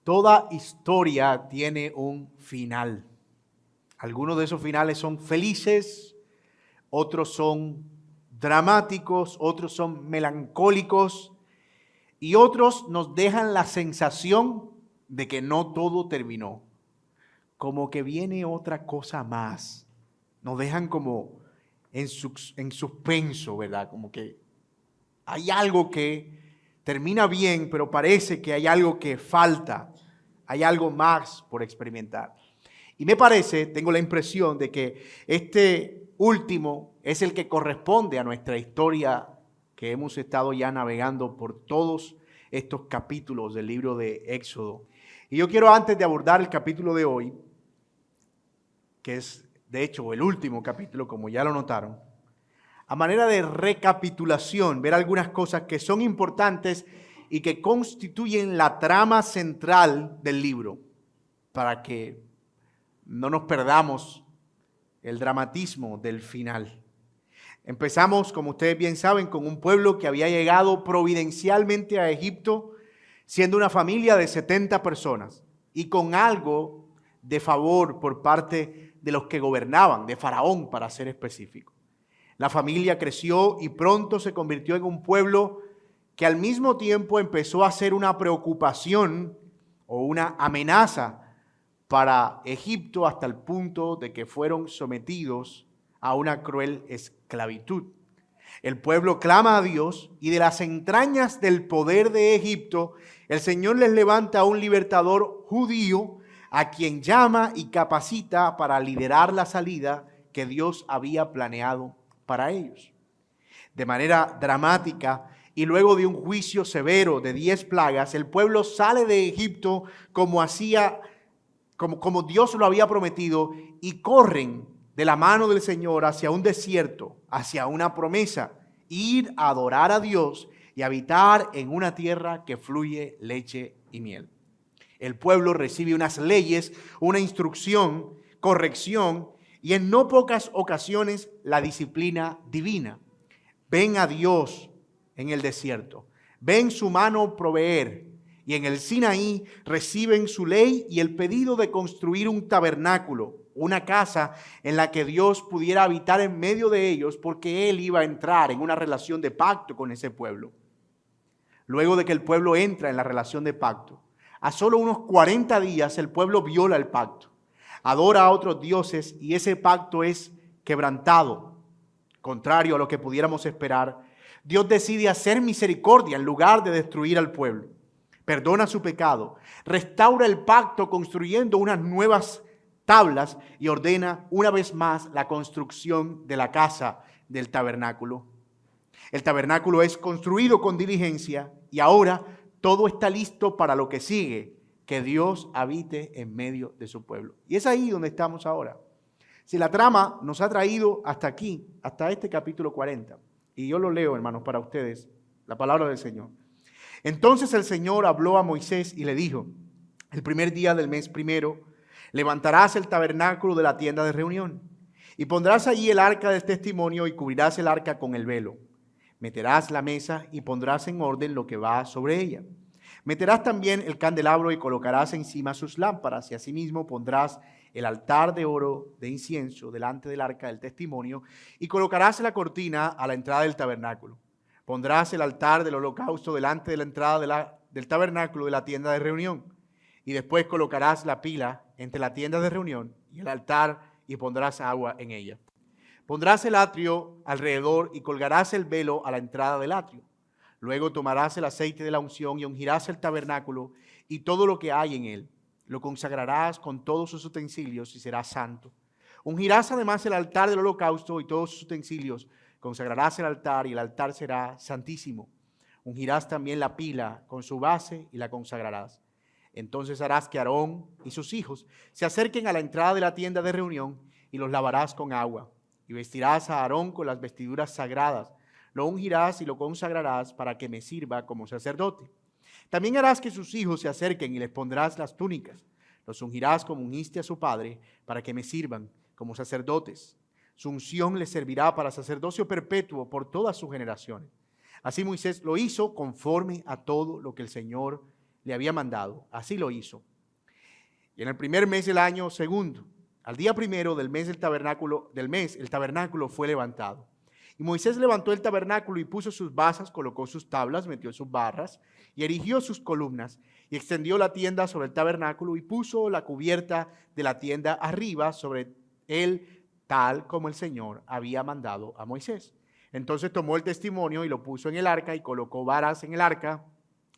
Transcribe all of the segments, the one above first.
Toda historia tiene un final. Algunos de esos finales son felices, otros son dramáticos, otros son melancólicos y otros nos dejan la sensación de que no todo terminó, como que viene otra cosa más. Nos dejan como en suspenso, ¿verdad? Como que hay algo que termina bien, pero parece que hay algo que falta, hay algo más por experimentar. Y me parece, tengo la impresión de que este último es el que corresponde a nuestra historia que hemos estado ya navegando por todos estos capítulos del libro de Éxodo. Y yo quiero, antes de abordar el capítulo de hoy, que es de hecho el último capítulo, como ya lo notaron, a manera de recapitulación, ver algunas cosas que son importantes y que constituyen la trama central del libro, para que no nos perdamos el dramatismo del final. Empezamos, como ustedes bien saben, con un pueblo que había llegado providencialmente a Egipto, siendo una familia de 70 personas, y con algo de favor por parte de los que gobernaban, de Faraón para ser específico. La familia creció y pronto se convirtió en un pueblo que al mismo tiempo empezó a ser una preocupación o una amenaza para Egipto, hasta el punto de que fueron sometidos a una cruel esclavitud. El pueblo clama a Dios y de las entrañas del poder de Egipto, el Señor les levanta a un libertador judío a quien llama y capacita para liderar la salida que Dios había planeado para ellos. De manera dramática y luego de un juicio severo de 10 plagas, el pueblo sale de Egipto como Dios lo había prometido, y corren de la mano del Señor hacia un desierto, hacia una promesa, ir a adorar a Dios y habitar en una tierra que fluye leche y miel. El pueblo recibe unas leyes, una instrucción, corrección y en no pocas ocasiones la disciplina divina. Ven a Dios en el desierto, ven su mano proveer, y en el Sinaí reciben su ley y el pedido de construir un tabernáculo, una casa en la que Dios pudiera habitar en medio de ellos, porque Él iba a entrar en una relación de pacto con ese pueblo. Luego de que el pueblo entra en la relación de pacto, a solo unos 40 días el pueblo viola el pacto, adora a otros dioses y ese pacto es quebrantado. Contrario a lo que pudiéramos esperar, Dios decide hacer misericordia en lugar de destruir al pueblo. Perdona su pecado, restaura el pacto construyendo unas nuevas tablas y ordena una vez más la construcción de la casa del tabernáculo. El tabernáculo es construido con diligencia y ahora todo está listo para lo que sigue, que Dios habite en medio de su pueblo. Y es ahí donde estamos ahora. Si la trama nos ha traído hasta aquí, hasta este capítulo 40, y yo lo leo, hermanos, para ustedes, la palabra del Señor. Entonces el Señor habló a Moisés y le dijo: el primer día del mes primero levantarás el tabernáculo de la tienda de reunión y pondrás allí el arca del testimonio y cubrirás el arca con el velo. Meterás la mesa y pondrás en orden lo que va sobre ella. Meterás también el candelabro y colocarás encima sus lámparas, y asimismo pondrás el altar de oro de incienso delante del arca del testimonio y colocarás la cortina a la entrada del tabernáculo. Pondrás el altar del holocausto delante de la entrada del tabernáculo de la tienda de reunión, y después colocarás la pila entre la tienda de reunión y el altar y pondrás agua en ella. Pondrás el atrio alrededor y colgarás el velo a la entrada del atrio. Luego tomarás el aceite de la unción y ungirás el tabernáculo y todo lo que hay en él. Lo consagrarás con todos sus utensilios y será santo. Ungirás además el altar del holocausto y todos sus utensilios. Consagrarás el altar y el altar será santísimo. Ungirás también la pila con su base y la consagrarás. Entonces harás que Aarón y sus hijos se acerquen a la entrada de la tienda de reunión y los lavarás con agua. Y vestirás a Aarón con las vestiduras sagradas. Lo ungirás y lo consagrarás para que me sirva como sacerdote. También harás que sus hijos se acerquen y les pondrás las túnicas. Los ungirás como ungiste a su padre para que me sirvan como sacerdotes. Su unción les servirá para sacerdocio perpetuo por todas sus generaciones. Así Moisés lo hizo conforme a todo lo que el Señor le había mandado. Así lo hizo. Y en el primer mes del año segundo, al día primero del mes, el tabernáculo fue levantado. Y Moisés levantó el tabernáculo y puso sus basas, colocó sus tablas, metió sus barras y erigió sus columnas y extendió la tienda sobre el tabernáculo y puso la cubierta de la tienda arriba sobre él, tal como el Señor había mandado a Moisés. Entonces tomó el testimonio y lo puso en el arca y colocó varas en el arca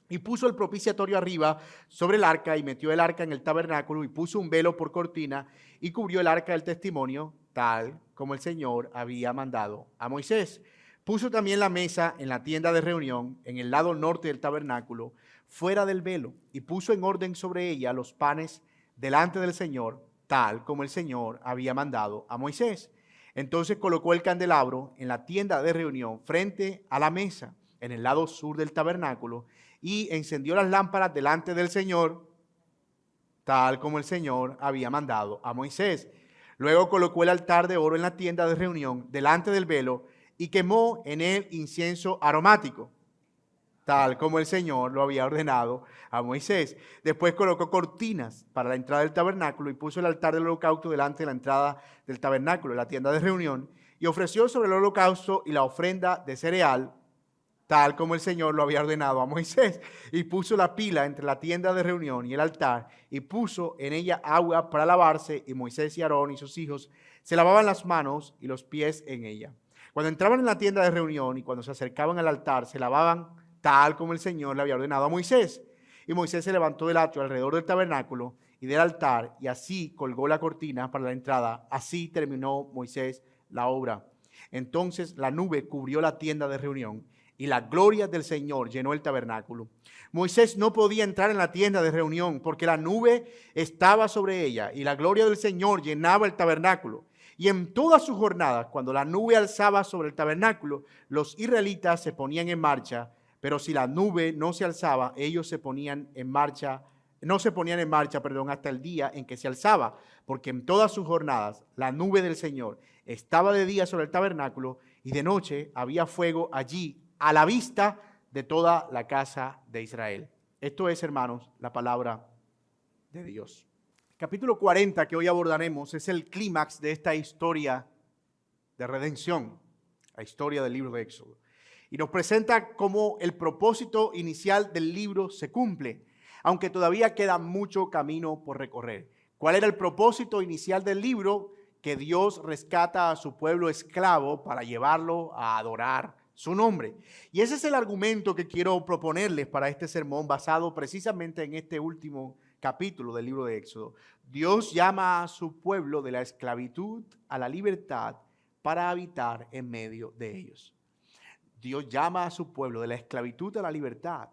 y puso el propiciatorio arriba sobre el arca y metió el arca en el tabernáculo y puso un velo por cortina y cubrió el arca del testimonio, tal como el Señor había mandado a Moisés. Puso también la mesa en la tienda de reunión en el lado norte del tabernáculo, fuera del velo, y puso en orden sobre ella los panes delante del Señor, tal como el Señor había mandado a Moisés. Entonces colocó el candelabro en la tienda de reunión frente a la mesa, en el lado sur del tabernáculo, y encendió las lámparas delante del Señor, tal como el Señor había mandado a Moisés. Luego colocó el altar de oro en la tienda de reunión delante del velo y quemó en él incienso aromático, tal como el Señor lo había ordenado a Moisés. Después colocó cortinas para la entrada del tabernáculo y puso el altar del holocausto delante de la entrada del tabernáculo, la tienda de reunión, y ofreció sobre el holocausto y la ofrenda de cereal, tal como el Señor lo había ordenado a Moisés. Y puso la pila entre la tienda de reunión y el altar, y puso en ella agua para lavarse, y Moisés y Aarón y sus hijos se lavaban las manos y los pies en ella. Cuando entraban en la tienda de reunión y cuando se acercaban al altar, se lavaban tal como el Señor le había ordenado a Moisés. Y Moisés se levantó del atrio alrededor del tabernáculo y del altar, y así colgó la cortina para la entrada. Así terminó Moisés la obra. Entonces la nube cubrió la tienda de reunión, y la gloria del Señor llenó el tabernáculo. Moisés no podía entrar en la tienda de reunión porque la nube estaba sobre ella y la gloria del Señor llenaba el tabernáculo. Y en todas sus jornadas, cuando la nube alzaba sobre el tabernáculo, los israelitas se ponían en marcha, pero si la nube no se alzaba, ellos no se ponían en marcha, hasta el día en que se alzaba, porque en todas sus jornadas la nube del Señor estaba de día sobre el tabernáculo y de noche había fuego allí a la vista de toda la casa de Israel. Esto es, hermanos, la palabra de Dios. El capítulo 40 que hoy abordaremos es el clímax de esta historia de redención, la historia del libro de Éxodo. Y nos presenta cómo el propósito inicial del libro se cumple, aunque todavía queda mucho camino por recorrer. ¿Cuál era el propósito inicial del libro? Que Dios rescata a su pueblo esclavo para llevarlo a adorar su nombre. Y ese es el argumento que quiero proponerles para este sermón, basado precisamente en este último capítulo del libro de Éxodo. Dios llama a su pueblo de la esclavitud a la libertad para habitar en medio de ellos. Dios llama a su pueblo de la esclavitud a la libertad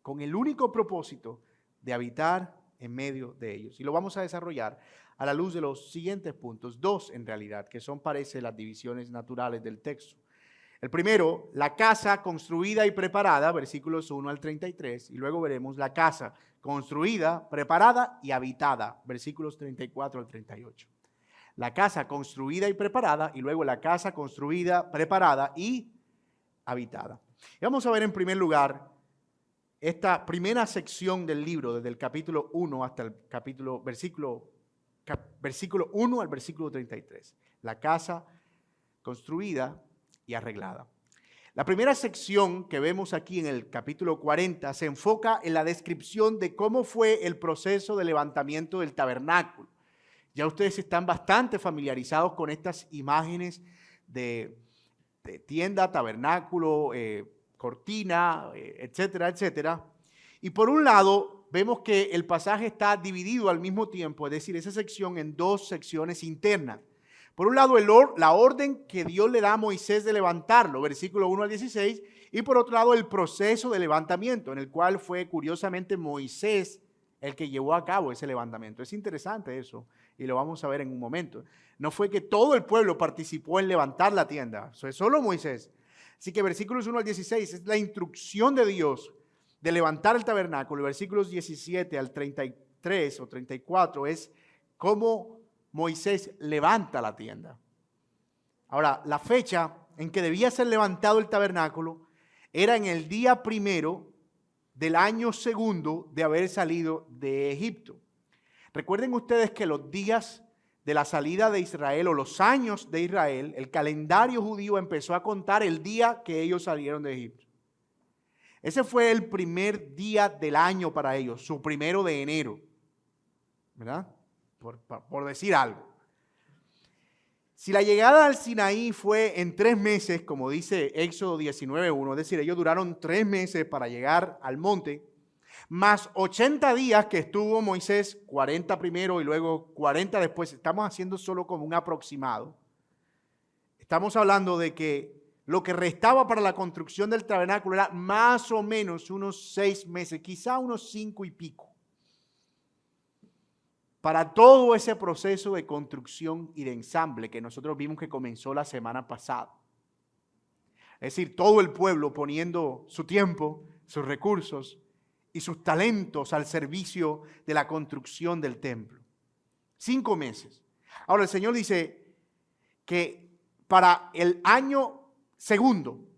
con el único propósito de habitar en medio de ellos. Y lo vamos a desarrollar a la luz de los siguientes puntos, dos en realidad, que son, parece, las divisiones naturales del texto. El primero, la casa construida y preparada, versículos 1 al 33, y luego veremos la casa construida, preparada y habitada, versículos 34 al 38. La casa construida y preparada, y luego la casa construida, preparada y habitada. Y vamos a ver en primer lugar esta primera sección del libro, desde el capítulo 1 hasta el versículo 1 al versículo 33. La casa construida y arreglada. La primera sección que vemos aquí en el capítulo 40 se enfoca en la descripción de cómo fue el proceso de levantamiento del tabernáculo. Ya ustedes están bastante familiarizados con estas imágenes de tienda, tabernáculo, cortina, etcétera, etcétera. Y por un lado, vemos que el pasaje está dividido al mismo tiempo, es decir, esa sección en dos secciones internas. Por un lado, la orden que Dios le da a Moisés de levantarlo, versículo 1 al 16, y por otro lado, el proceso de levantamiento, en el cual fue curiosamente Moisés el que llevó a cabo ese levantamiento. Es interesante eso, y lo vamos a ver en un momento. No fue que todo el pueblo participó en levantar la tienda, eso es solo Moisés. Así que versículos 1 al 16 es la instrucción de Dios de levantar el tabernáculo. Versículos 17 al 33 o 34 es cómo Moisés levanta la tienda. Ahora, la fecha en que debía ser levantado el tabernáculo era en el día primero del año segundo de haber salido de Egipto. Recuerden ustedes que los días de la salida de Israel o los años de Israel, el calendario judío empezó a contar el día que ellos salieron de Egipto. Ese fue el primer día del año para ellos, su 1 de enero, ¿verdad? Por decir algo. Si la llegada al Sinaí fue en 3 meses, como dice Éxodo 19:1, es decir, ellos duraron 3 meses para llegar al monte, más 80 días que estuvo Moisés, 40 primero y luego 40 después, estamos haciendo solo como un aproximado. Estamos hablando de que lo que restaba para la construcción del tabernáculo era más o menos unos 6 meses, quizá unos 5 y pico, para todo ese proceso de construcción y de ensamble que nosotros vimos que comenzó la semana pasada. Es decir, todo el pueblo poniendo su tiempo, sus recursos y sus talentos al servicio de la construcción del templo. 5 meses. Ahora el Señor dice que para el año segundo,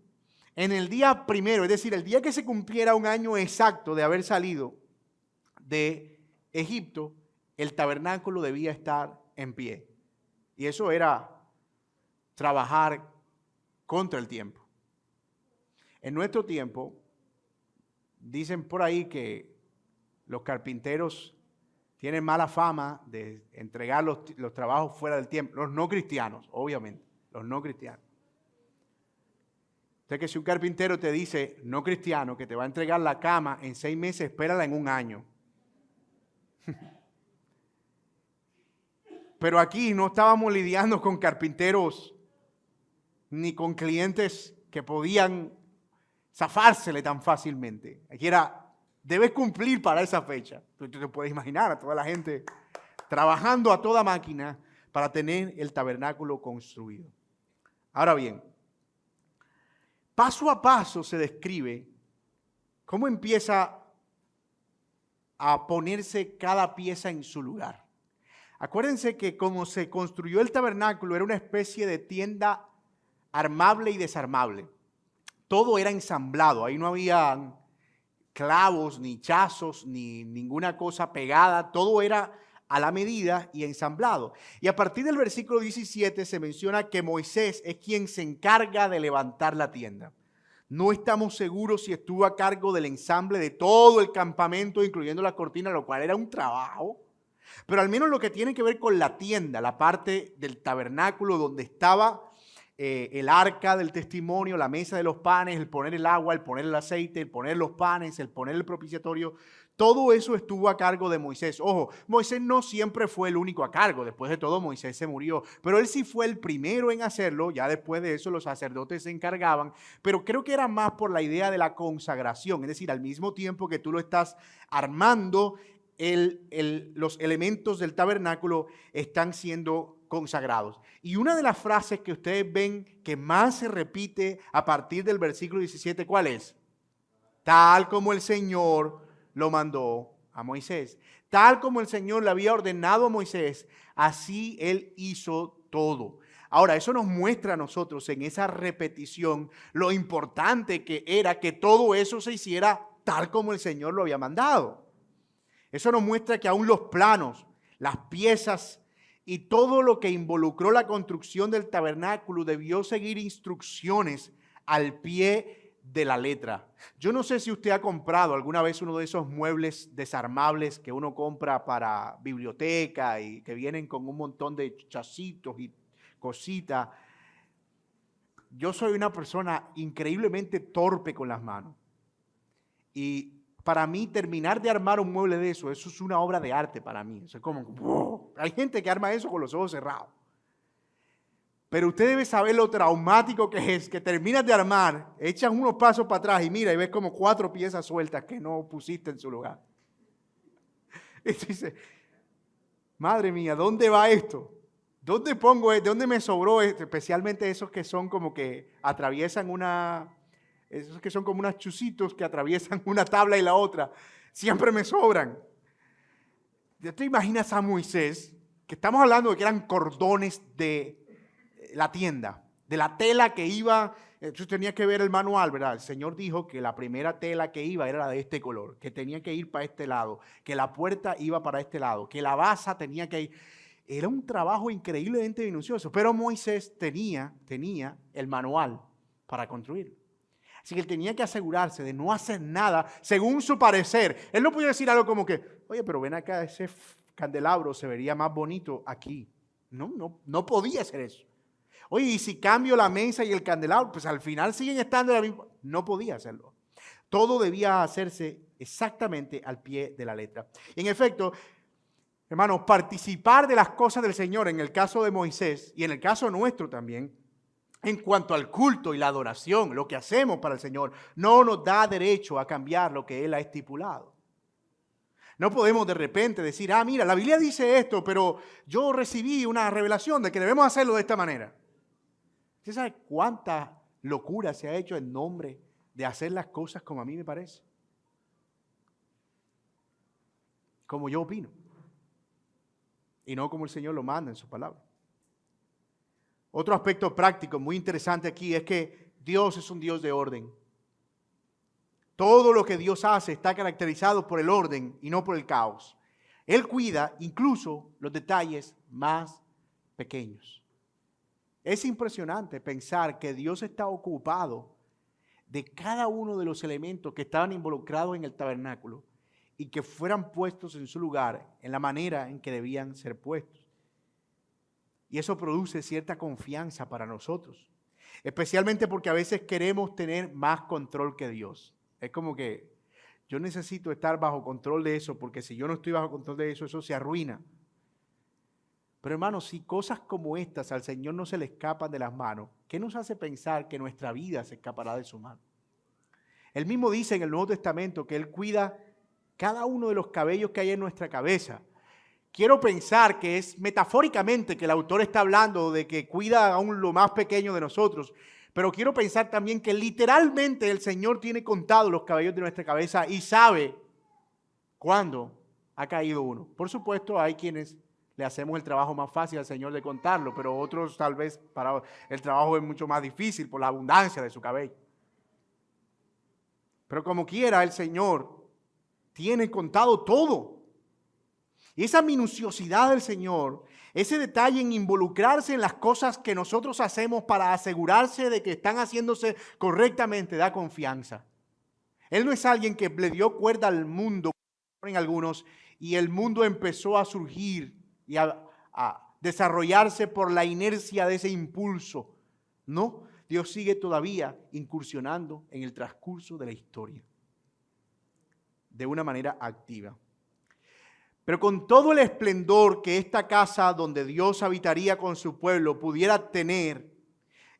en el día primero, es decir, el día que se cumpliera un año exacto de haber salido de Egipto, el tabernáculo debía estar en pie. Y eso era trabajar contra el tiempo. En nuestro tiempo, dicen por ahí que los carpinteros tienen mala fama de entregar los trabajos fuera del tiempo. Los no cristianos, obviamente, los no cristianos. Entonces, que si un carpintero te dice, no cristiano, que te va a entregar la cama en 6 meses, espérala en un año. Pero aquí no estábamos lidiando con carpinteros ni con clientes que podían zafársele tan fácilmente. Aquí era, debes cumplir para esa fecha. Tú te puedes imaginar a toda la gente trabajando a toda máquina para tener el tabernáculo construido. Ahora bien, paso a paso se describe cómo empieza a ponerse cada pieza en su lugar. Acuérdense que como se construyó el tabernáculo era una especie de tienda armable y desarmable. Todo era ensamblado, ahí no había clavos, ni chazos, ni ninguna cosa pegada, todo era a la medida y ensamblado. Y a partir del versículo 17 se menciona que Moisés es quien se encarga de levantar la tienda. No estamos seguros si estuvo a cargo del ensamble de todo el campamento, incluyendo la cortina, lo cual era un trabajo. Pero al menos lo que tiene que ver con la tienda, la parte del tabernáculo donde estaba el arca del testimonio, la mesa de los panes, el poner el agua, el poner el aceite, el poner los panes, el poner el propiciatorio, todo eso estuvo a cargo de Moisés. Ojo, Moisés no siempre fue el único a cargo, después de todo Moisés se murió, pero él sí fue el primero en hacerlo, ya después de eso los sacerdotes se encargaban, pero creo que era más por la idea de la consagración, es decir, al mismo tiempo que tú lo estás armando, los elementos del tabernáculo están siendo consagrados. Y una de las frases que ustedes ven que más se repite a partir del versículo 17, ¿cuál es? Tal como el Señor lo mandó a Moisés. Tal como el Señor le había ordenado a Moisés, así él hizo todo. Ahora, eso nos muestra a nosotros en esa repetición lo importante que era que todo eso se hiciera tal como el Señor lo había mandado. Eso nos muestra que aún los planos, las piezas y todo lo que involucró la construcción del tabernáculo debió seguir instrucciones al pie de la letra. Yo no sé si usted ha comprado alguna vez uno de esos muebles desarmables que uno compra para biblioteca y que vienen con un montón de chacitos y cositas. Yo soy una persona increíblemente torpe con las manos. Y para mí, terminar de armar un mueble de eso es una obra de arte para mí. O sea, como, ¡wow! Hay gente que arma eso con los ojos cerrados. Pero usted debe saber lo traumático que es, que terminas de armar, echas unos pasos para atrás y mira y ves como 4 piezas sueltas que no pusiste en su lugar. Y dice, madre mía, ¿dónde va esto? ¿Dónde pongo esto? ¿Dónde me sobró esto? Especialmente esos que son como que atraviesan esos que son como unos chuzitos que atraviesan una tabla y la otra. Siempre me sobran. ¿Ya te imaginas a Moisés? Que estamos hablando de que eran cordones de la tienda, de la tela que iba Entonces tenía que ver el manual, ¿verdad? El Señor dijo que la primera tela que iba era la de este color, que tenía que ir para este lado, que la puerta iba para este lado, que la basa tenía que ir. Era un trabajo increíblemente minucioso, pero Moisés tenía el manual para construirlo. Así que él tenía que asegurarse de no hacer nada según su parecer. Él no podía decir algo como que, oye, pero ven acá, ese candelabro se vería más bonito aquí. No podía hacer eso. Oye, y si cambio la mesa y el candelabro, pues al final siguen estando la misma. No podía hacerlo. Todo debía hacerse exactamente al pie de la letra. Y en efecto, hermanos, participar de las cosas del Señor, en el caso de Moisés y en el caso nuestro también, en cuanto al culto y la adoración, lo que hacemos para el Señor, no nos da derecho a cambiar lo que Él ha estipulado. No podemos de repente decir, mira, la Biblia dice esto, pero yo recibí una revelación de que debemos hacerlo de esta manera. ¿Usted sabe cuánta locura se ha hecho en nombre de hacer las cosas como a mí me parece? Como yo opino. Y no como el Señor lo manda en su palabra. Otro aspecto práctico muy interesante aquí es que Dios es un Dios de orden. Todo lo que Dios hace está caracterizado por el orden y no por el caos. Él cuida incluso los detalles más pequeños. Es impresionante pensar que Dios está ocupado de cada uno de los elementos que estaban involucrados en el tabernáculo y que fueran puestos en su lugar en la manera en que debían ser puestos. Y eso produce cierta confianza para nosotros, especialmente porque a veces queremos tener más control que Dios. Es como que yo necesito estar bajo control de eso, porque si yo no estoy bajo control de eso, eso se arruina. Pero hermanos, si cosas como estas al Señor no se le escapan de las manos, ¿qué nos hace pensar que nuestra vida se escapará de su mano? Él mismo dice en el Nuevo Testamento que Él cuida cada uno de los cabellos que hay en nuestra cabeza. Quiero pensar que es metafóricamente que el autor está hablando de que cuida aún lo más pequeño de nosotros, pero quiero pensar también que literalmente el Señor tiene contados los cabellos de nuestra cabeza y sabe cuándo ha caído uno. Por supuesto, hay quienes le hacemos el trabajo más fácil al Señor de contarlo, pero otros tal vez para el trabajo es mucho más difícil por la abundancia de su cabello. Pero como quiera, el Señor tiene contado todo. Y esa minuciosidad del Señor, ese detalle en involucrarse en las cosas que nosotros hacemos para asegurarse de que están haciéndose correctamente, da confianza. Él no es alguien que le dio cuerda al mundo, en algunos, y el mundo empezó a surgir y a desarrollarse por la inercia de ese impulso. No, Dios sigue todavía incursionando en el transcurso de la historia de una manera activa. Pero con todo el esplendor que esta casa donde Dios habitaría con su pueblo pudiera tener,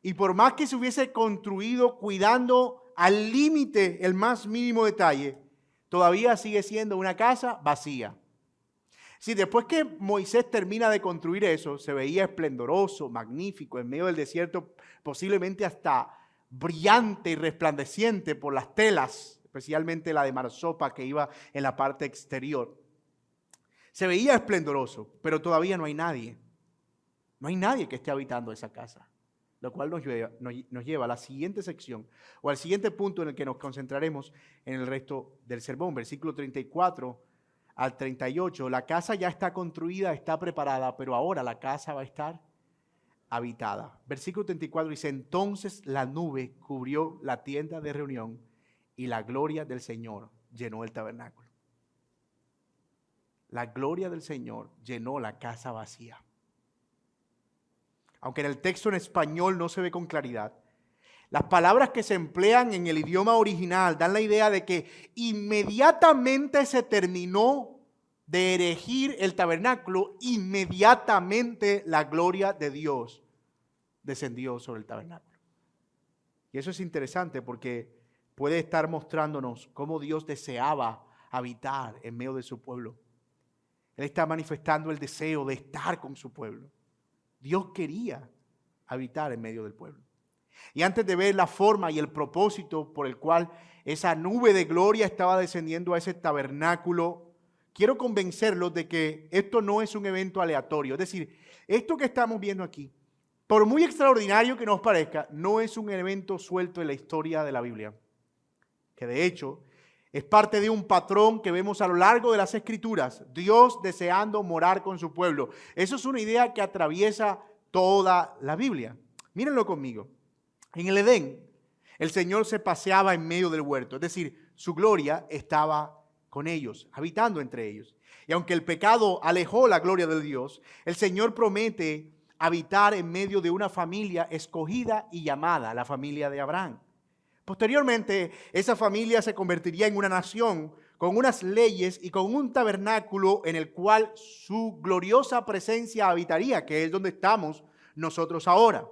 y por más que se hubiese construido cuidando al límite el más mínimo detalle, todavía sigue siendo una casa vacía. Si después que Moisés termina de construir eso, se veía esplendoroso, magnífico, en medio del desierto, posiblemente hasta brillante y resplandeciente por las telas, especialmente la de marsopa que iba en la parte exterior. Se veía esplendoroso, pero todavía no hay nadie. No hay nadie que esté habitando esa casa, lo cual nos lleva a la siguiente sección o al siguiente punto en el que nos concentraremos en el resto del sermón, versículo 34 al 38. La casa ya está construida, está preparada, pero ahora la casa va a estar habitada. Versículo 34 dice, entonces la nube cubrió la tienda de reunión y la gloria del Señor llenó el tabernáculo. La gloria del Señor llenó la casa vacía. Aunque en el texto en español no se ve con claridad, las palabras que se emplean en el idioma original dan la idea de que inmediatamente se terminó de erigir el tabernáculo, inmediatamente la gloria de Dios descendió sobre el tabernáculo. Y eso es interesante porque puede estar mostrándonos cómo Dios deseaba habitar en medio de su pueblo. Él está manifestando el deseo de estar con su pueblo. Dios quería habitar en medio del pueblo. Y antes de ver la forma y el propósito por el cual esa nube de gloria estaba descendiendo a ese tabernáculo, quiero convencerlos de que esto no es un evento aleatorio. Es decir, esto que estamos viendo aquí Por muy extraordinario que nos parezca, no es un evento suelto en la historia de la Biblia, que de hecho es parte de un patrón que vemos a lo largo de las Escrituras, Dios deseando morar con su pueblo. Eso es una idea que atraviesa toda la Biblia. Mírenlo conmigo. En el Edén, el Señor se paseaba en medio del huerto, es decir, su gloria estaba con ellos, habitando entre ellos. Y aunque el pecado alejó la gloria de Dios, el Señor promete habitar en medio de una familia escogida y llamada la familia de Abraham. Posteriormente, esa familia se convertiría en una nación con unas leyes y con un tabernáculo en el cual su gloriosa presencia habitaría, que es donde estamos nosotros ahora.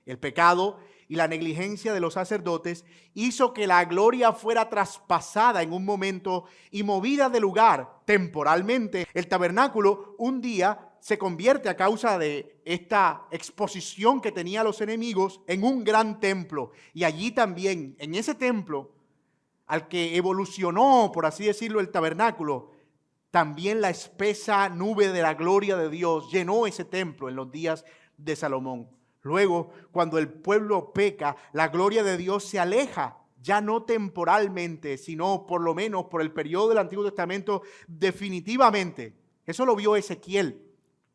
El pecado y la negligencia de los sacerdotes hizo que la gloria fuera traspasada en un momento y movida de lugar temporalmente. El tabernáculo un día se convierte a causa de esta exposición que tenía los enemigos en un gran templo. Y allí también, en ese templo, al que evolucionó, por así decirlo, el tabernáculo, también la espesa nube de la gloria de Dios llenó ese templo en los días de Salomón. Luego, cuando el pueblo peca, la gloria de Dios se aleja, ya no temporalmente, sino por lo menos por el periodo del Antiguo Testamento definitivamente. Eso lo vio Ezequiel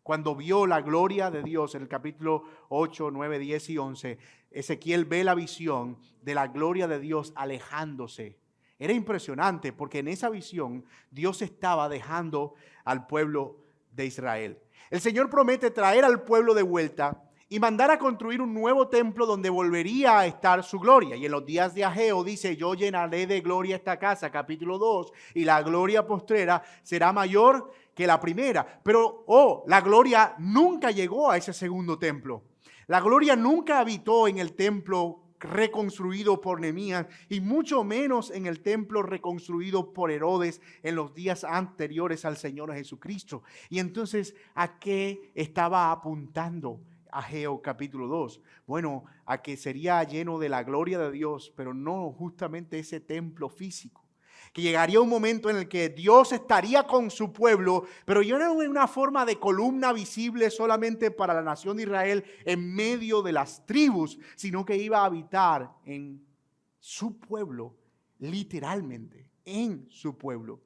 cuando vio la gloria de Dios en el capítulo 8, 9, 10 y 11. Ezequiel ve la visión de la gloria de Dios alejándose. Era impresionante porque en esa visión Dios estaba dejando al pueblo de Israel. El Señor promete traer al pueblo de vuelta y mandar a construir un nuevo templo donde volvería a estar su gloria. Y en los días de Ageo dice, yo llenaré de gloria esta casa, capítulo 2, y la gloria postrera será mayor que la primera. Pero, la gloria nunca llegó a ese segundo templo. La gloria nunca habitó en el templo reconstruido por Nehemías y mucho menos en el templo reconstruido por Herodes en los días anteriores al Señor Jesucristo. Y entonces, ¿a qué estaba apuntando Ageo capítulo 2? Bueno, a que sería lleno de la gloria de Dios, pero no justamente ese templo físico. Que llegaría un momento en el que Dios estaría con su pueblo, pero ya no en una forma de columna visible solamente para la nación de Israel en medio de las tribus, sino que iba a habitar en su pueblo, literalmente, en su pueblo.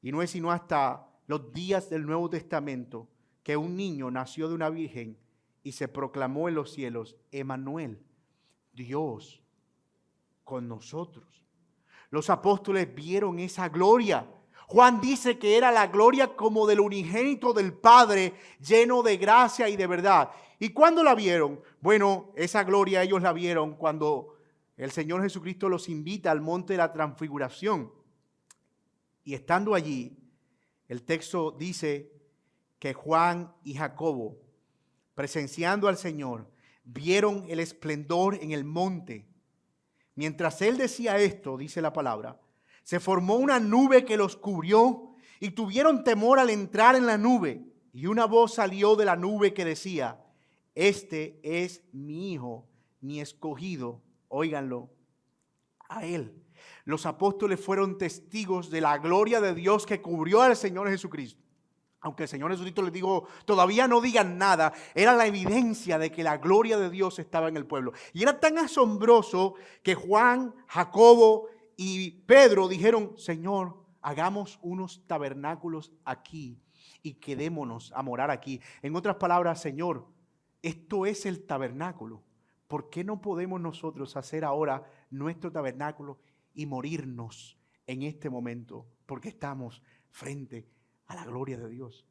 Y no es sino hasta los días del Nuevo Testamento que un niño nació de una virgen y se proclamó en los cielos, Emmanuel, Dios con nosotros. Los apóstoles vieron esa gloria. Juan dice que era la gloria como del unigénito del Padre, lleno de gracia y de verdad. ¿Y cuándo la vieron? Bueno, esa gloria ellos la vieron cuando el Señor Jesucristo los invita al monte de la transfiguración. Y estando allí, el texto dice que Juan y Jacobo, presenciando al Señor, vieron el esplendor en el monte. Mientras él decía esto, dice la palabra, se formó una nube que los cubrió y tuvieron temor al entrar en la nube. Y una voz salió de la nube que decía, este es mi hijo, mi escogido, óiganlo a él. Los apóstoles fueron testigos de la gloria de Dios que cubrió al Señor Jesucristo. Aunque el Señor Jesucristo les dijo, todavía no digan nada, era la evidencia de que la gloria de Dios estaba en el pueblo. Y era tan asombroso que Juan, Jacobo y Pedro dijeron, Señor, hagamos unos tabernáculos aquí y quedémonos a morar aquí. En otras palabras, Señor, esto es el tabernáculo. ¿Por qué no podemos nosotros hacer ahora nuestro tabernáculo y morirnos en este momento? Porque estamos frente a la gloria de Dios.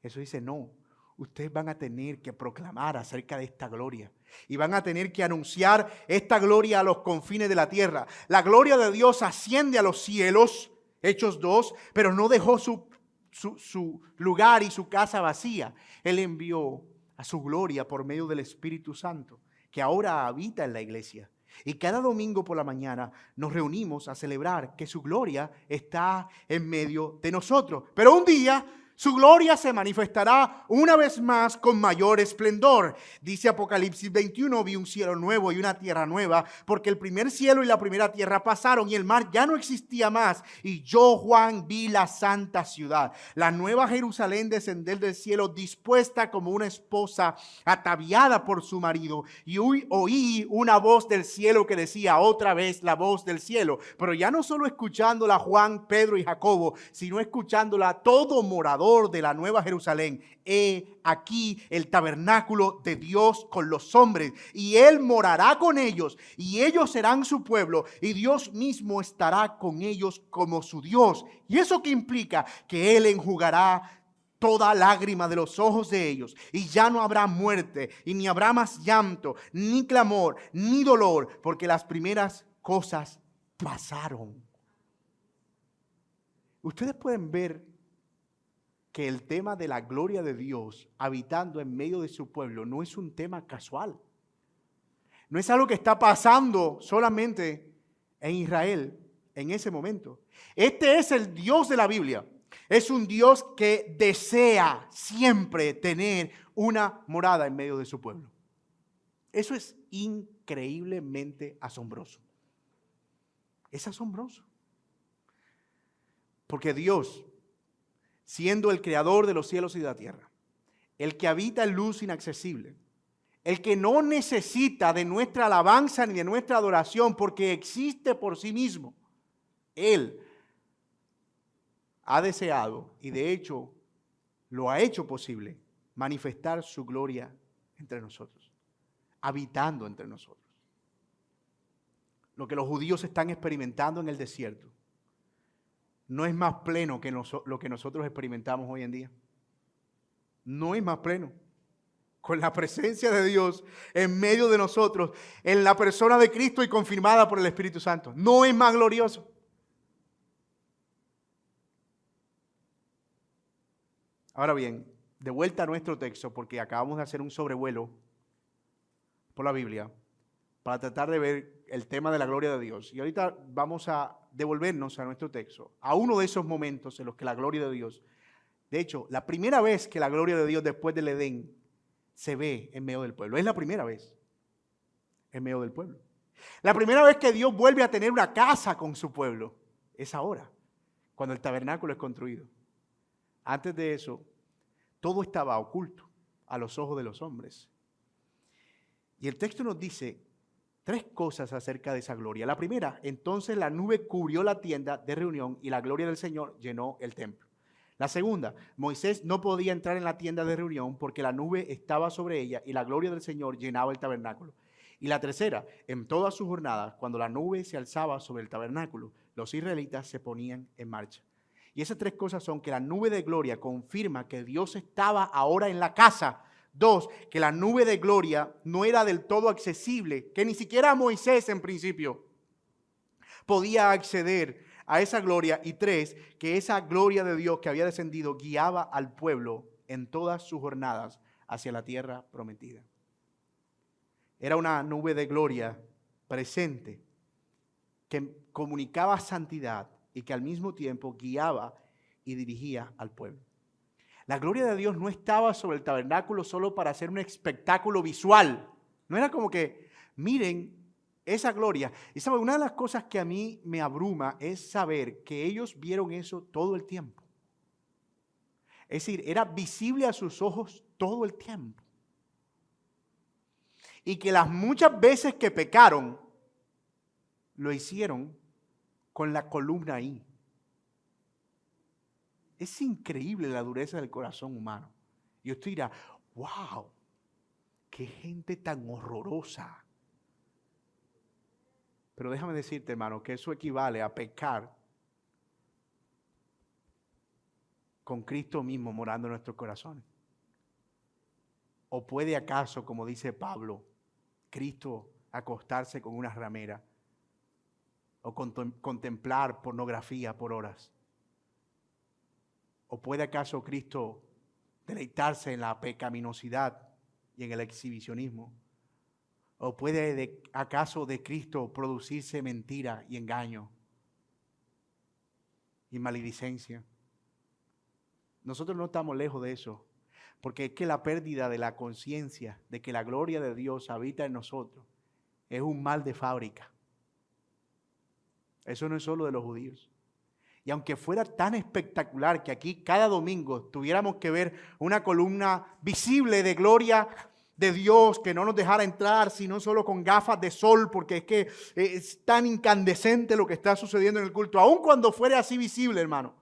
Eso dice, no, ustedes van a tener que proclamar acerca de esta gloria y van a tener que anunciar esta gloria a los confines de la tierra. La gloria de Dios asciende a los cielos, Hechos 2, pero no dejó su lugar y su casa vacía. Él envió a su gloria por medio del Espíritu Santo, que ahora habita en la iglesia. Y cada domingo por la mañana nos reunimos a celebrar que su gloria está en medio de nosotros. Pero un día Su gloria se manifestará una vez más con mayor esplendor. Dice Apocalipsis 21, vi un cielo nuevo y una tierra nueva, porque el primer cielo y la primera tierra pasaron y el mar ya no existía más. Y yo, Juan, vi la santa ciudad, la nueva Jerusalén, descender del cielo, dispuesta como una esposa ataviada por su marido. Y oí una voz del cielo que decía, otra vez la voz del cielo, pero ya no solo escuchándola Juan, Pedro y Jacobo, sino escuchándola todo morador de la nueva Jerusalén. He aquí el tabernáculo de Dios con los hombres, y Él morará con ellos, y ellos serán su pueblo, y Dios mismo estará con ellos como su Dios. ¿Y eso qué implica? Que Él enjugará toda lágrima de los ojos de ellos, y ya no habrá muerte, y ni habrá más llanto, ni clamor, ni dolor, porque las primeras cosas pasaron. Ustedes pueden ver que el tema de la gloria de Dios habitando en medio de su pueblo no es un tema casual. No es algo que está pasando solamente en Israel en ese momento. Este es el Dios de la Biblia. Es un Dios que desea siempre tener una morada en medio de su pueblo. Eso es increíblemente asombroso. Es asombroso. Porque Dios, siendo el creador de los cielos y de la tierra, el que habita en luz inaccesible, el que no necesita de nuestra alabanza ni de nuestra adoración porque existe por sí mismo, Él ha deseado y de hecho lo ha hecho posible manifestar su gloria entre nosotros, habitando entre nosotros. Lo que los judíos están experimentando en el desierto no es más pleno que lo que nosotros experimentamos hoy en día. No es más pleno. Con la presencia de Dios en medio de nosotros, en la persona de Cristo y confirmada por el Espíritu Santo. No es más glorioso. Ahora bien, de vuelta a nuestro texto, porque acabamos de hacer un sobrevuelo por la Biblia para tratar de ver el tema de la gloria de Dios. Y ahorita vamos a devolvernos a nuestro texto, a uno de esos momentos en los que la gloria de Dios, de hecho, la primera vez que la gloria de Dios después del Edén se ve en medio del pueblo. Es la primera vez en medio del pueblo. La primera vez que Dios vuelve a tener una casa con su pueblo es ahora, cuando el tabernáculo es construido. Antes de eso, todo estaba oculto a los ojos de los hombres. Y el texto nos dice tres cosas acerca de esa gloria. La primera, entonces la nube cubrió la tienda de reunión y la gloria del Señor llenó el templo. La segunda, Moisés no podía entrar en la tienda de reunión porque la nube estaba sobre ella y la gloria del Señor llenaba el tabernáculo. Y la tercera, en todas sus jornadas, cuando la nube se alzaba sobre el tabernáculo, los israelitas se ponían en marcha. Y esas tres cosas son que la nube de gloria confirma que Dios estaba ahora en la casa. Dos, que la nube de gloria no era del todo accesible, que ni siquiera Moisés en principio podía acceder a esa gloria. Y tres, que esa gloria de Dios que había descendido guiaba al pueblo en todas sus jornadas hacia la tierra prometida. Era una nube de gloria presente que comunicaba santidad y que al mismo tiempo guiaba y dirigía al pueblo. La gloria de Dios no estaba sobre el tabernáculo solo para hacer un espectáculo visual. No era como que, miren esa gloria. Y saben, una de las cosas que a mí me abruma es saber que ellos vieron eso todo el tiempo. Es decir, era visible a sus ojos todo el tiempo. Y que las muchas veces que pecaron, lo hicieron con la columna ahí. Es increíble la dureza del corazón humano. Y usted dirá, wow, qué gente tan horrorosa. Pero déjame decirte, hermano, que eso equivale a pecar con Cristo mismo morando en nuestros corazones. ¿O puede acaso, como dice Pablo, Cristo acostarse con una ramera o contemplar pornografía por horas? ¿O puede acaso Cristo deleitarse en la pecaminosidad y en el exhibicionismo? ¿O puede acaso de Cristo producirse mentira y engaño y maledicencia? nosotros no estamos lejos de eso, porque es que la pérdida de la conciencia de que la gloria de Dios habita en nosotros es un mal de fábrica. Eso no es solo de los judíos. Y aunque fuera tan espectacular que aquí cada domingo tuviéramos que ver una columna visible de gloria de Dios que no nos dejara entrar, sino solo con gafas de sol, porque es que es tan incandescente lo que está sucediendo en el culto, aun cuando fuera así visible, hermano,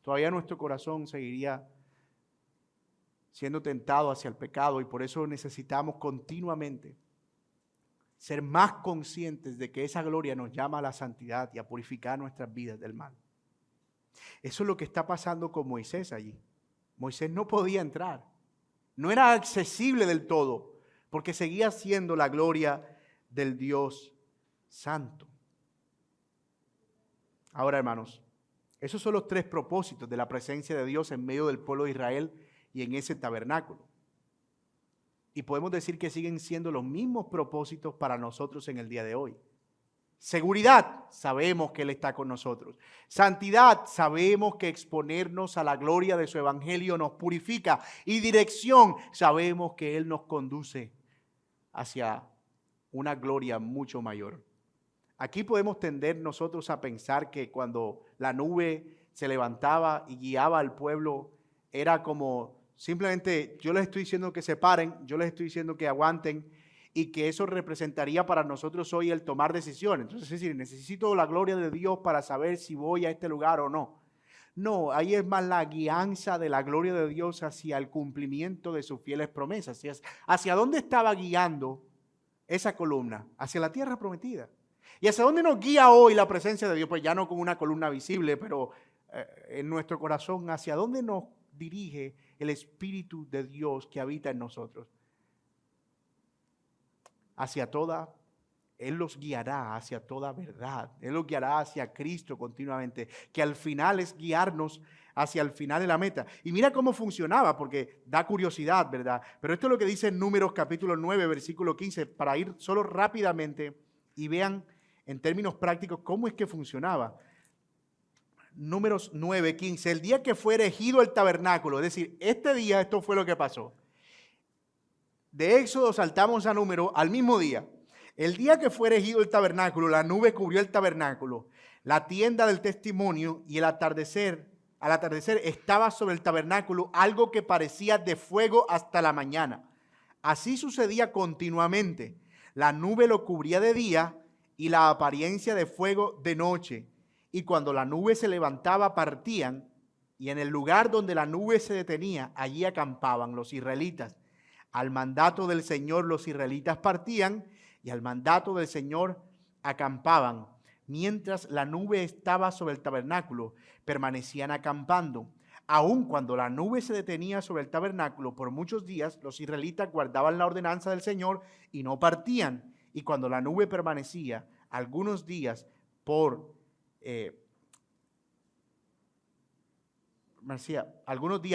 todavía nuestro corazón seguiría siendo tentado hacia el pecado, y por eso necesitamos continuamente ser más conscientes de que esa gloria nos llama a la santidad y a purificar nuestras vidas del mal. Eso es lo que está pasando con Moisés allí. Moisés no podía entrar. No era accesible del todo, porque seguía siendo la gloria del Dios Santo. Ahora, hermanos, esos son los tres propósitos de la presencia de Dios en medio del pueblo de Israel y en ese tabernáculo. Y podemos decir que siguen siendo los mismos propósitos para nosotros en el día de hoy. Seguridad, sabemos que Él está con nosotros. Santidad, sabemos que exponernos a la gloria de su evangelio nos purifica. Y dirección, sabemos que Él nos conduce hacia una gloria mucho mayor. Aquí podemos tender nosotros a pensar que cuando la nube se levantaba y guiaba al pueblo, era como simplemente yo les estoy diciendo que se paren, yo les estoy diciendo que aguanten, y que eso representaría para nosotros hoy el tomar decisiones. Entonces, es decir, necesito la gloria de Dios para saber si voy a este lugar o no. No, ahí es más la guianza de la gloria de Dios hacia el cumplimiento de sus fieles promesas. ¿Hacia dónde estaba guiando esa columna? Hacia la tierra prometida. ¿Y hacia dónde nos guía hoy la presencia de Dios? Pues ya no como una columna visible, pero en nuestro corazón, ¿hacia dónde nos dirige el Espíritu de Dios que habita en nosotros? Él los guiará hacia toda verdad. Él los guiará hacia Cristo continuamente, que al final es guiarnos hacia el final de la meta. Y mira cómo funcionaba, porque da curiosidad, ¿verdad? Pero esto es lo que dice en Números capítulo 9, versículo 15, para ir solo rápidamente y vean en términos prácticos cómo es que funcionaba. Números 9, 15, el día que fue erigido el tabernáculo, es decir, este día esto fue lo que pasó. De Éxodo saltamos a Números al mismo día. El día que fue erigido el tabernáculo, la nube cubrió el tabernáculo, la tienda del testimonio, y al atardecer estaba sobre el tabernáculo algo que parecía de fuego hasta la mañana. Así sucedía continuamente. La nube lo cubría de día y la apariencia de fuego de noche. Y cuando la nube se levantaba, partían, y en el lugar donde la nube se detenía, allí acampaban los israelitas. Al mandato del Señor los israelitas partían, y al mandato del Señor acampaban. Mientras la nube estaba sobre el tabernáculo, permanecían acampando. Aun cuando la nube se detenía sobre el tabernáculo por muchos días, los israelitas guardaban la ordenanza del Señor y no partían. Y cuando la nube permanecía algunos días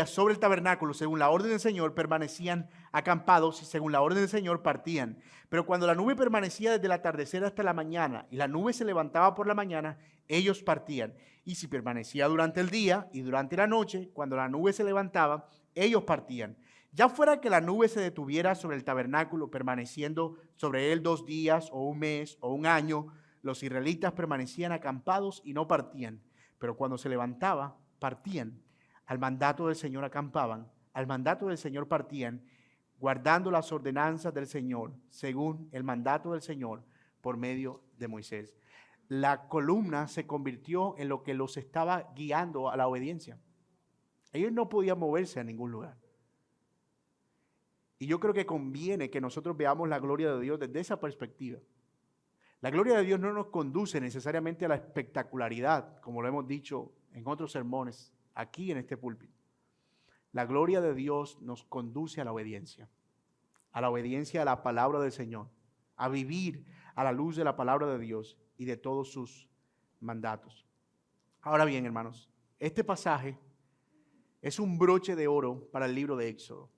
sobre el tabernáculo, según la orden del Señor, permanecían acampados, y según la orden del Señor partían. Pero cuando la nube permanecía desde el atardecer hasta la mañana, y la nube se levantaba por la mañana, ellos partían. Y si permanecía durante el día y durante la noche, cuando la nube se levantaba, ellos partían. Ya fuera que la nube se detuviera sobre el tabernáculo, permaneciendo sobre él 2 días, o 1 mes, o 1 año, los israelitas permanecían acampados y no partían. Pero cuando se levantaba, partían. Al mandato del Señor acampaban, al mandato del Señor partían, guardando las ordenanzas del Señor, según el mandato del Señor, por medio de Moisés. La columna se convirtió en lo que los estaba guiando a la obediencia. Ellos no podían moverse a ningún lugar. Y yo creo que conviene que nosotros veamos la gloria de Dios desde esa perspectiva. La gloria de Dios no nos conduce necesariamente a la espectacularidad, como lo hemos dicho en otros sermones, aquí en este púlpito. La gloria de Dios nos conduce a la obediencia a la palabra del Señor, a vivir a la luz de la palabra de Dios y de todos sus mandatos. Ahora bien, hermanos, este pasaje es un broche de oro para el libro de Éxodo.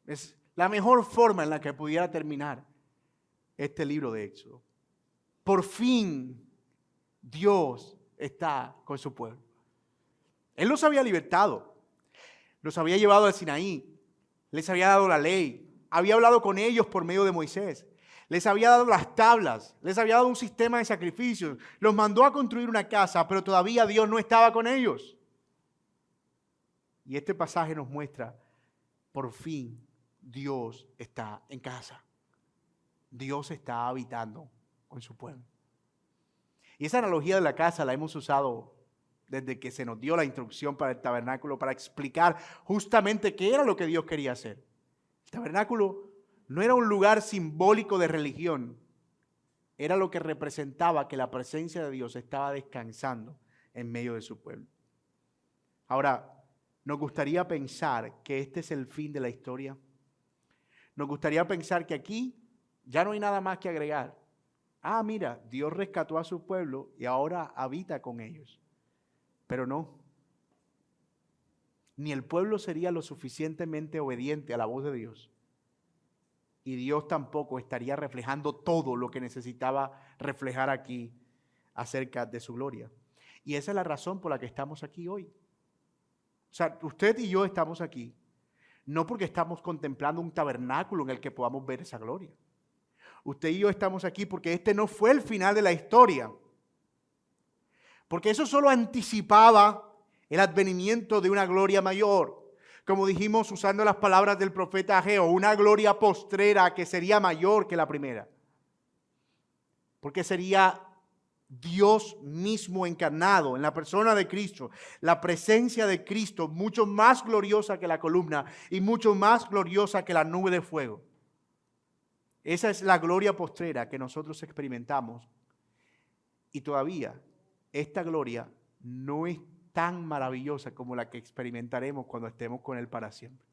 Es la mejor forma en la que pudiera terminar este libro de Éxodo. Por fin Dios está con su pueblo. Él los había libertado. Los había llevado al Sinaí, les había dado la ley, había hablado con ellos por medio de Moisés, les había dado las tablas, les había dado un sistema de sacrificios, los mandó a construir una casa, pero todavía Dios no estaba con ellos. Y este pasaje nos muestra, por fin, Dios está en casa. Dios está habitando con su pueblo. Y esa analogía de la casa la hemos usado desde que se nos dio la instrucción para el tabernáculo, para explicar justamente qué era lo que Dios quería hacer. El tabernáculo no era un lugar simbólico de religión, era lo que representaba que la presencia de Dios estaba descansando en medio de su pueblo. Ahora, nos gustaría pensar que este es el fin de la historia. Nos gustaría pensar que aquí ya no hay nada más que agregar. Ah, mira, Dios rescató a su pueblo y ahora habita con ellos. Pero no. Ni el pueblo sería lo suficientemente obediente a la voz de Dios. Y Dios tampoco estaría reflejando todo lo que necesitaba reflejar aquí acerca de su gloria. Y esa es la razón por la que estamos aquí hoy. O sea, usted y yo estamos aquí, no porque estamos contemplando un tabernáculo en el que podamos ver esa gloria. Usted y yo estamos aquí porque este no fue el final de la historia. Porque eso solo anticipaba el advenimiento de una gloria mayor. Como dijimos usando las palabras del profeta Ageo, una gloria postrera que sería mayor que la primera. Porque sería Dios mismo encarnado en la persona de Cristo, la presencia de Cristo mucho más gloriosa que la columna y mucho más gloriosa que la nube de fuego. Esa es la gloria postrera que nosotros experimentamos. Y todavía esta gloria no es tan maravillosa como la que experimentaremos cuando estemos con Él para siempre.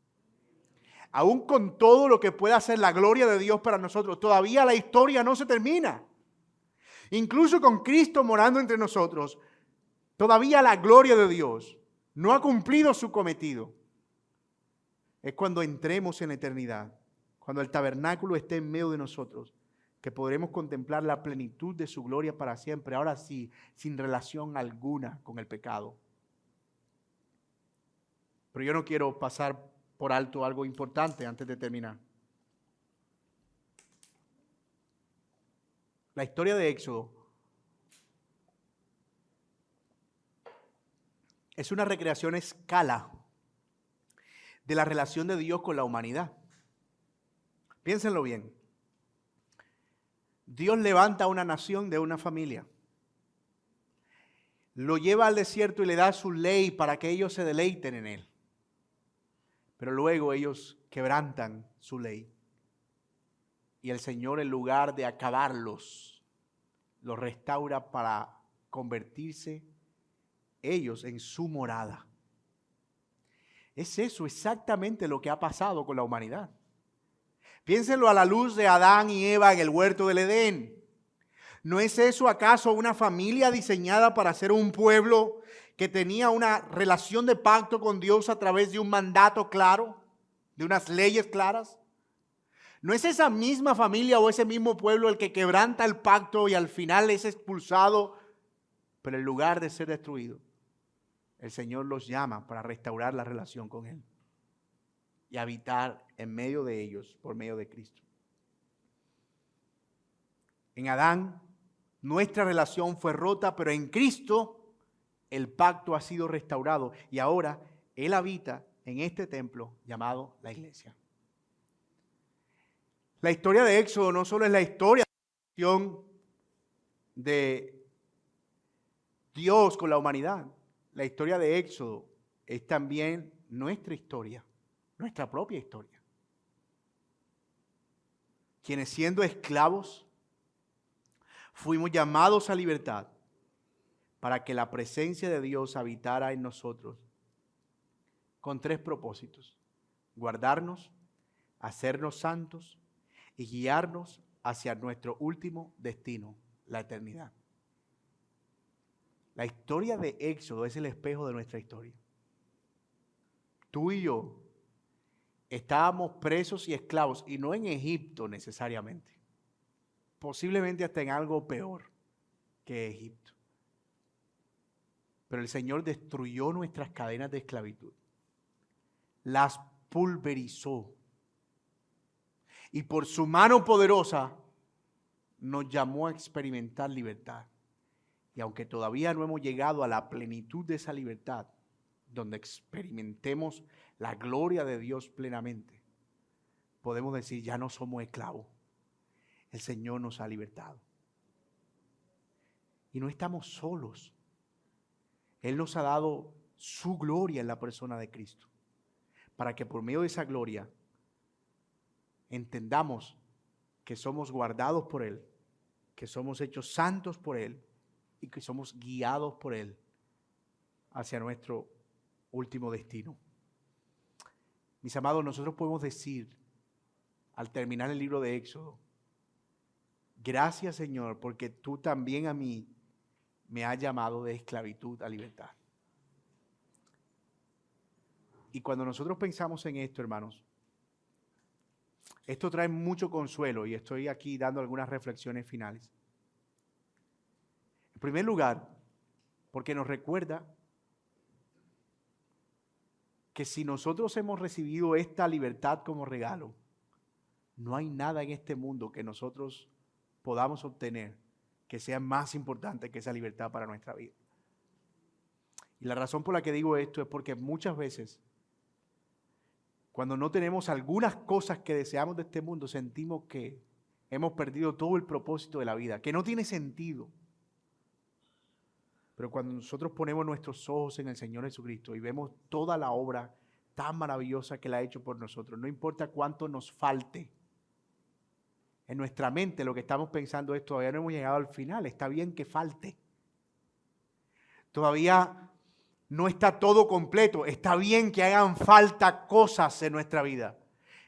Aún con todo lo que pueda hacer la gloria de Dios para nosotros, todavía la historia no se termina. Incluso con Cristo morando entre nosotros, todavía la gloria de Dios no ha cumplido su cometido. Es cuando entremos en la eternidad, cuando el tabernáculo esté en medio de nosotros, que podremos contemplar la plenitud de su gloria para siempre, ahora sí, sin relación alguna con el pecado. Pero yo no quiero pasar por alto algo importante antes de terminar. La historia de Éxodo es una recreación a escala de la relación de Dios con la humanidad. Piénsenlo bien. Dios levanta a una nación de una familia. Lo lleva al desierto y le da su ley para que ellos se deleiten en él. Pero luego ellos quebrantan su ley. Y el Señor, en lugar de acabarlos, los restaura para convertirse ellos en su morada. Es eso exactamente lo que ha pasado con la humanidad. Piénsenlo a la luz de Adán y Eva en el huerto del Edén. ¿No es eso acaso una familia diseñada para ser un pueblo que tenía una relación de pacto con Dios a través de un mandato claro, de unas leyes claras? ¿No es esa misma familia o ese mismo pueblo el que quebranta el pacto y al final es expulsado, pero en lugar de ser destruido, el Señor los llama para restaurar la relación con Él y habitar en medio de ellos por medio de Cristo? En Adán, nuestra relación fue rota, pero en Cristo el pacto ha sido restaurado y ahora Él habita en este templo llamado la iglesia. La historia de Éxodo no solo es la historia de Dios con la humanidad. La historia de Éxodo es también nuestra historia, nuestra propia historia. Quienes siendo esclavos fuimos llamados a libertad para que la presencia de Dios habitara en nosotros con tres propósitos: guardarnos, hacernos santos y guiarnos hacia nuestro último destino, la eternidad. La historia de Éxodo es el espejo de nuestra historia. Tú y yo estábamos presos y esclavos, y no en Egipto necesariamente, posiblemente hasta en algo peor que Egipto. Pero el Señor destruyó nuestras cadenas de esclavitud las pulverizó. Y por su mano poderosa nos llamó a experimentar libertad. Y aunque todavía no hemos llegado a la plenitud de esa libertad, donde experimentemos la gloria de Dios plenamente, podemos decir, ya no somos esclavos. El Señor nos ha libertado. Y no estamos solos. Él nos ha dado su gloria en la persona de Cristo, para que por medio de esa gloria entendamos que somos guardados por Él, que somos hechos santos por Él y que somos guiados por Él hacia nuestro último destino. Mis amados, nosotros podemos decir al terminar el libro de Éxodo, gracias Señor, porque tú también a mí me has llamado de esclavitud a libertad. Y cuando nosotros pensamos en esto, hermanos, esto trae mucho consuelo y estoy aquí dando algunas reflexiones finales. En primer lugar, porque nos recuerda que si nosotros hemos recibido esta libertad como regalo, no hay nada en este mundo que nosotros podamos obtener que sea más importante que esa libertad para nuestra vida. Y la razón por la que digo esto es porque muchas veces, cuando no tenemos algunas cosas que deseamos de este mundo, sentimos que hemos perdido todo el propósito de la vida, que no tiene sentido. Pero cuando nosotros ponemos nuestros ojos en el Señor Jesucristo y vemos toda la obra tan maravillosa que Él ha hecho por nosotros, no importa cuánto nos falte, en nuestra mente lo que estamos pensando es, todavía no hemos llegado al final, está bien que falte. Todavía no está todo completo, está bien que hagan falta cosas en nuestra vida.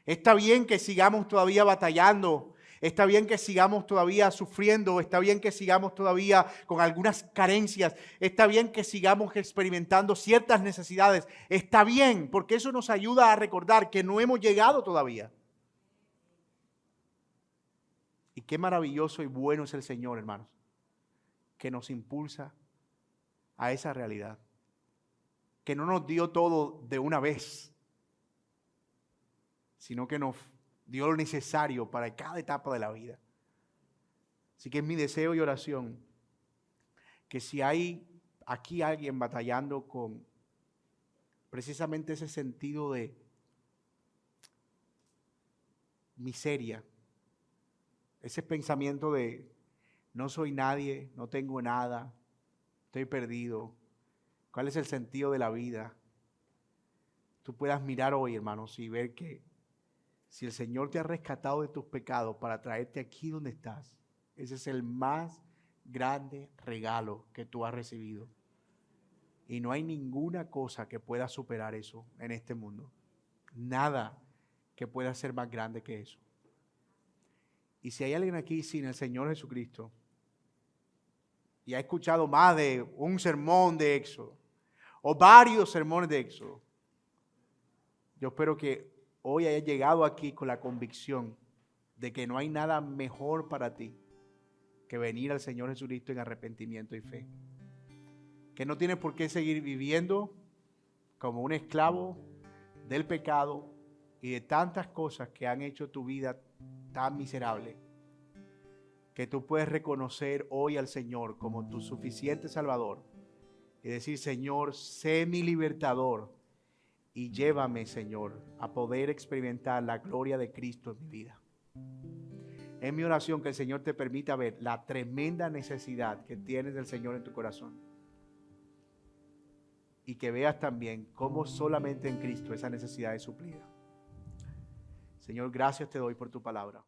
Está bien que sigamos todavía batallando, está bien que sigamos todavía sufriendo, está bien que sigamos todavía con algunas carencias, está bien que sigamos experimentando ciertas necesidades, está bien, porque eso nos ayuda a recordar que no hemos llegado todavía. Y qué maravilloso y bueno es el Señor, hermanos, que nos impulsa a esa realidad, que no nos dio todo de una vez, sino que nos dio lo necesario para cada etapa de la vida. Así que es mi deseo y oración que si hay aquí alguien batallando con precisamente ese sentido de miseria, ese pensamiento de no soy nadie, no tengo nada, estoy perdido, ¿cuál es el sentido de la vida? Tú puedas mirar hoy, hermanos, y ver que si el Señor te ha rescatado de tus pecados para traerte aquí donde estás, ese es el más grande regalo que tú has recibido. Y no hay ninguna cosa que pueda superar eso en este mundo. Nada que pueda ser más grande que eso. Y si hay alguien aquí sin el Señor Jesucristo y ha escuchado más de un sermón de Éxodo o varios sermones de Éxodo, yo espero que hoy hayas llegado aquí con la convicción de que no hay nada mejor para ti que venir al Señor Jesucristo en arrepentimiento y fe. Que no tienes por qué seguir viviendo como un esclavo del pecado y de tantas cosas que han hecho tu vida tan miserable, que tú puedes reconocer hoy al Señor como tu suficiente Salvador y decir, Señor, sé mi libertador y llévame, Señor, a poder experimentar la gloria de Cristo en mi vida. Es mi oración que el Señor te permita ver la tremenda necesidad que tienes del Señor en tu corazón y que veas también cómo solamente en Cristo esa necesidad es suplida. Señor, gracias te doy por tu palabra.